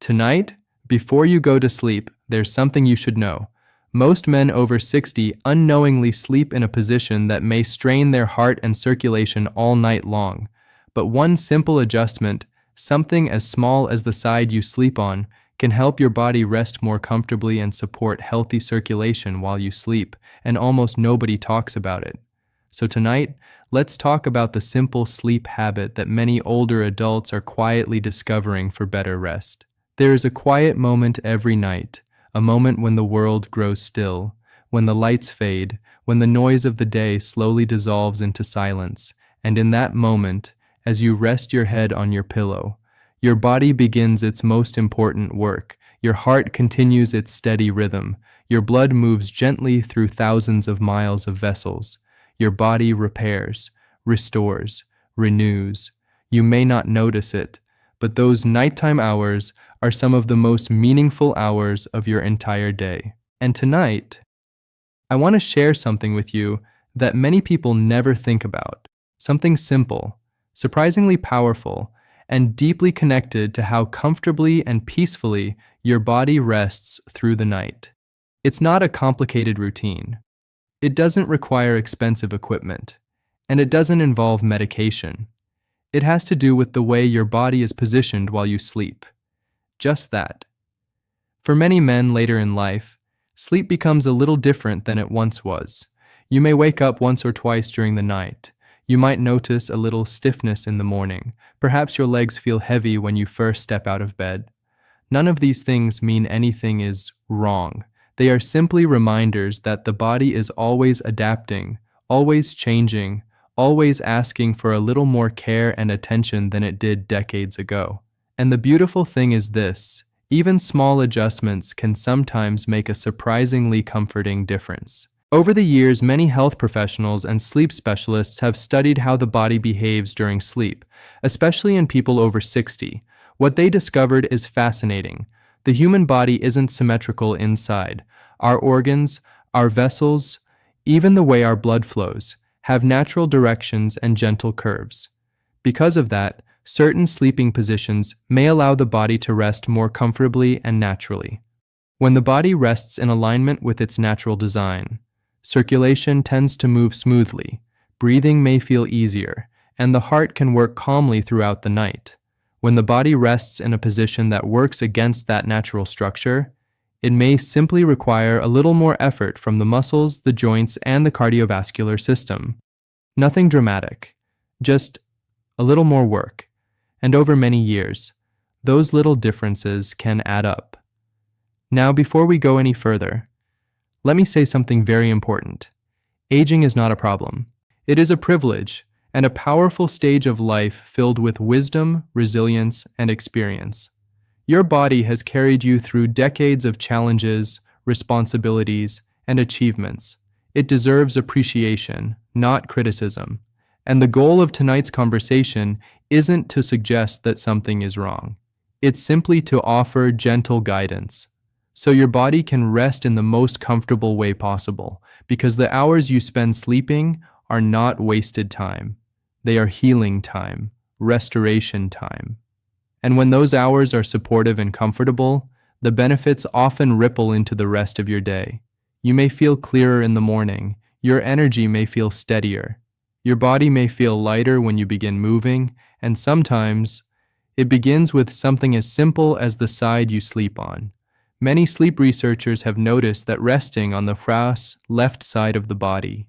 Tonight, before you go to sleep, there's something you should know. Most men over 60 unknowingly sleep in a position that may strain their heart and circulation all night long. But one simple adjustment, something as small as the side you sleep on, can help your body rest more comfortably and support healthy circulation while you sleep, and almost nobody talks about it. So tonight, let's talk about the simple sleep habit that many older adults are quietly discovering for better rest. There is a quiet moment every night, a moment when the world grows still, when the lights fade, when the noise of the day slowly dissolves into silence, and in that moment, as you rest your head on your pillow, your body begins its most important work. Your heart continues its steady rhythm. Your blood moves gently through thousands of miles of vessels. Your body repairs, restores, renews. You may not notice it, but those nighttime hours are some of the most meaningful hours of your entire day. And tonight, I want to share something with you that many people never think about. Something simple, surprisingly powerful, and deeply connected to how comfortably and peacefully your body rests through the night. It's not a complicated routine. It doesn't require expensive equipment, and it doesn't involve medication. It has to do with the way your body is positioned while you sleep. Just that. For many men later in life, sleep becomes a little different than it once was. You may wake up once or twice during the night. You might notice a little stiffness in the morning. Perhaps your legs feel heavy when you first step out of bed. None of these things mean anything is wrong. They are simply reminders that the body is always adapting, always changing, always asking for a little more care and attention than it did decades ago. And the beautiful thing is this: even small adjustments can sometimes make a surprisingly comforting difference. Over the years, many health professionals and sleep specialists have studied how the body behaves during sleep, especially in people over 60. What they discovered is fascinating. The human body isn't symmetrical inside. Our organs, our vessels, even the way our blood flows, have natural directions and gentle curves. Because of that, certain sleeping positions may allow the body to rest more comfortably and naturally. When the body rests in alignment with its natural design, circulation tends to move smoothly, breathing may feel easier, and the heart can work calmly throughout the night. When the body rests in a position that works against that natural structure, it may simply require a little more effort from the muscles, the joints, and the cardiovascular system. Nothing dramatic, just a little more work. And over many years, those little differences can add up. Now, before we go any further, let me say something very important. Aging is not a problem. It is a privilege and a powerful stage of life filled with wisdom, resilience, and experience. Your body has carried you through decades of challenges, responsibilities, and achievements. It deserves appreciation, not criticism. And the goal of tonight's conversation isn't to suggest that something is wrong. It's simply to offer gentle guidance, so your body can rest in the most comfortable way possible, because the hours you spend sleeping are not wasted time. They are healing time, restoration time. And when those hours are supportive and comfortable, the benefits often ripple into the rest of your day. You may feel clearer in the morning. Your energy may feel steadier. Your body may feel lighter when you begin moving, and sometimes it begins with something as simple as the side you sleep on. Many sleep researchers have noticed that resting on the left side of the body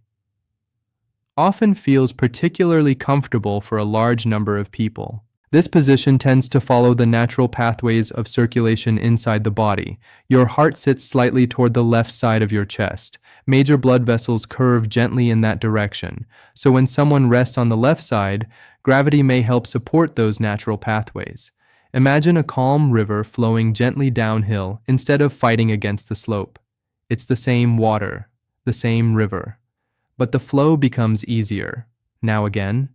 often feels particularly comfortable for a large number of people. This position tends to follow the natural pathways of circulation inside the body. Your heart sits slightly toward the left side of your chest. Major blood vessels curve gently in that direction. So when someone rests on the left side, gravity may help support those natural pathways. Imagine a calm river flowing gently downhill instead of fighting against the slope. It's the same water, the same river, but the flow becomes easier. Now again,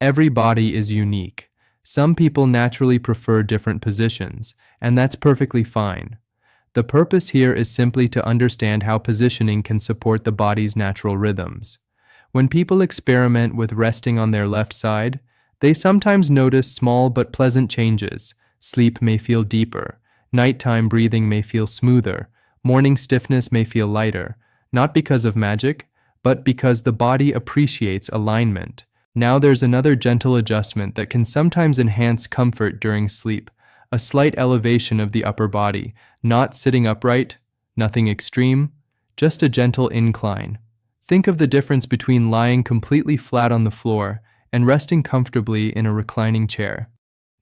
every body is unique. Some people naturally prefer different positions, and that's perfectly fine. The purpose here is simply to understand how positioning can support the body's natural rhythms. When people experiment with resting on their left side, they sometimes notice small but pleasant changes. Sleep may feel deeper. Nighttime breathing may feel smoother. Morning stiffness may feel lighter, not because of magic, but because the body appreciates alignment. Now there's another gentle adjustment that can sometimes enhance comfort during sleep. A slight elevation of the upper body, not sitting upright, nothing extreme, just a gentle incline. Think of the difference between lying completely flat on the floor and resting comfortably in a reclining chair.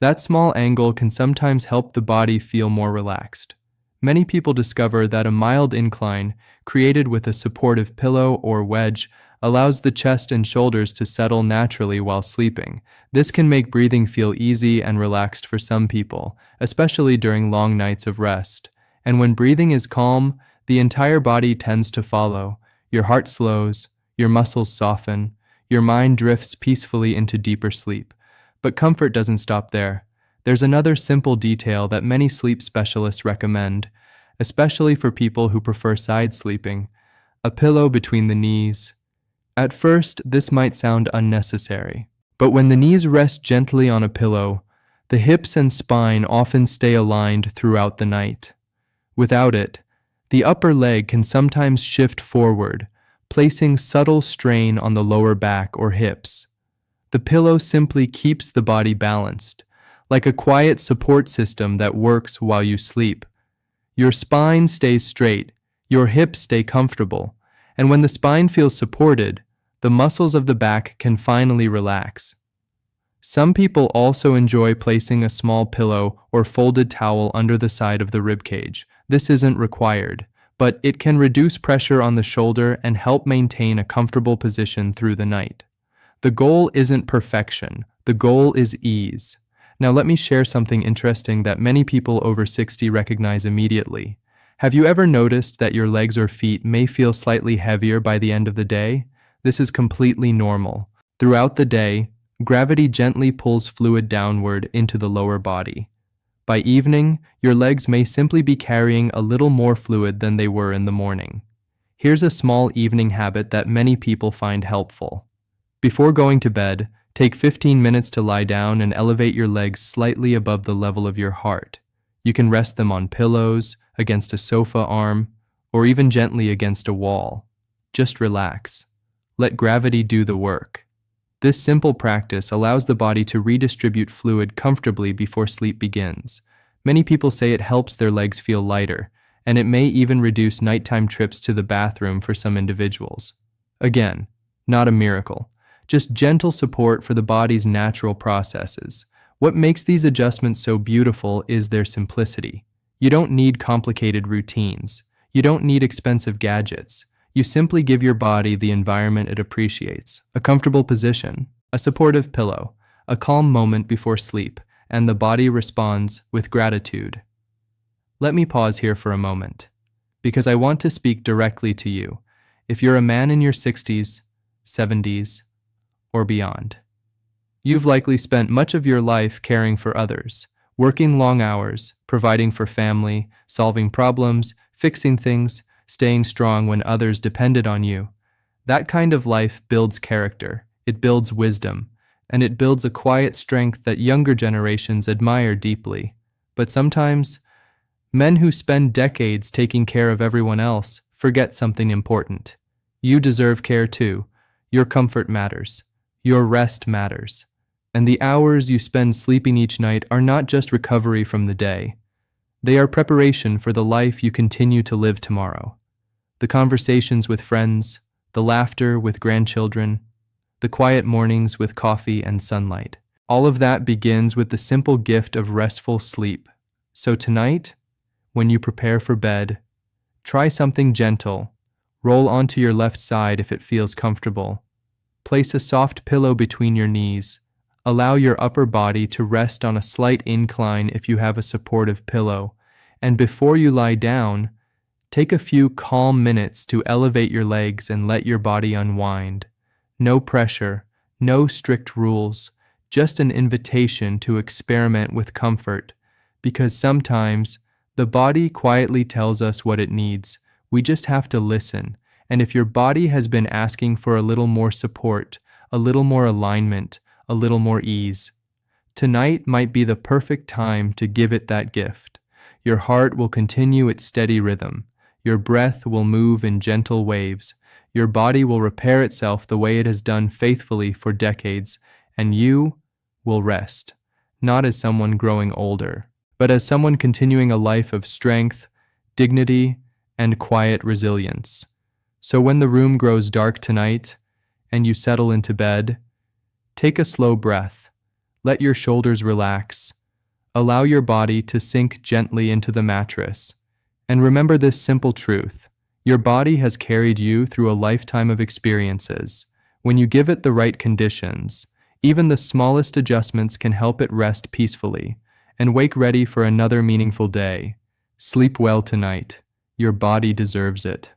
That small angle can sometimes help the body feel more relaxed. Many people discover that a mild incline, created with a supportive pillow or wedge, allows the chest and shoulders to settle naturally while sleeping. This can make breathing feel easy and relaxed for some people, especially during long nights of rest. And when breathing is calm, the entire body tends to follow. Your heart slows, your muscles soften, your mind drifts peacefully into deeper sleep. But comfort doesn't stop there. There's another simple detail that many sleep specialists recommend, especially for people who prefer side sleeping: a pillow between the knees. At first, this might sound unnecessary, but when the knees rest gently on a pillow, the hips and spine often stay aligned throughout the night. Without it, the upper leg can sometimes shift forward, placing subtle strain on the lower back or hips. The pillow simply keeps the body balanced, like a quiet support system that works while you sleep. Your spine stays straight, your hips stay comfortable, and when the spine feels supported, the muscles of the back can finally relax. Some people also enjoy placing a small pillow or folded towel under the side of the ribcage. This isn't required, but it can reduce pressure on the shoulder and help maintain a comfortable position through the night. The goal isn't perfection, the goal is ease. Now let me share something interesting that many people over 60 recognize immediately. Have you ever noticed that your legs or feet may feel slightly heavier by the end of the day? This is completely normal. Throughout the day, gravity gently pulls fluid downward into the lower body. By evening, your legs may simply be carrying a little more fluid than they were in the morning. Here's a small evening habit that many people find helpful. Before going to bed, take 15 minutes to lie down and elevate your legs slightly above the level of your heart. You can rest them on pillows, against a sofa arm, or even gently against a wall. Just relax. Let gravity do the work. This simple practice allows the body to redistribute fluid comfortably before sleep begins. Many people say it helps their legs feel lighter, and it may even reduce nighttime trips to the bathroom for some individuals. Again, not a miracle, just gentle support for the body's natural processes. What makes these adjustments so beautiful is their simplicity. You don't need complicated routines. You don't need expensive gadgets. You simply give your body the environment it appreciates: a comfortable position, a supportive pillow, a calm moment before sleep, and the body responds with gratitude. Let me pause here for a moment, because I want to speak directly to you. If you're a man in your 60s, 70s, or beyond, you've likely spent much of your life caring for others, working long hours, providing for family, solving problems, fixing things, staying strong when others depended on you. That kind of life builds character, it builds wisdom, and it builds a quiet strength that younger generations admire deeply. But sometimes, men who spend decades taking care of everyone else forget something important. You deserve care too. Your comfort matters. Your rest matters. And the hours you spend sleeping each night are not just recovery from the day. They are preparation for the life you continue to live tomorrow. The conversations with friends, the laughter with grandchildren, the quiet mornings with coffee and sunlight. All of that begins with the simple gift of restful sleep. So tonight, when you prepare for bed, try something gentle. Roll onto your left side if it feels comfortable. Place a soft pillow between your knees. Allow your upper body to rest on a slight incline if you have a supportive pillow. And before you lie down, take a few calm minutes to elevate your legs and let your body unwind. No pressure, no strict rules, just an invitation to experiment with comfort, because sometimes the body quietly tells us what it needs. We just have to listen. And if your body has been asking for a little more support, a little more alignment, a little more ease, tonight might be the perfect time to give it that gift. Your heart will continue its steady rhythm. Your breath will move in gentle waves. Your body will repair itself the way it has done faithfully for decades, and you will rest, not as someone growing older, but as someone continuing a life of strength, dignity, and quiet resilience. So when the room grows dark tonight and you settle into bed, take a slow breath. Let your shoulders relax. Allow your body to sink gently into the mattress. And remember this simple truth: your body has carried you through a lifetime of experiences. When you give it the right conditions, even the smallest adjustments can help it rest peacefully and wake ready for another meaningful day. Sleep well tonight. Your body deserves it.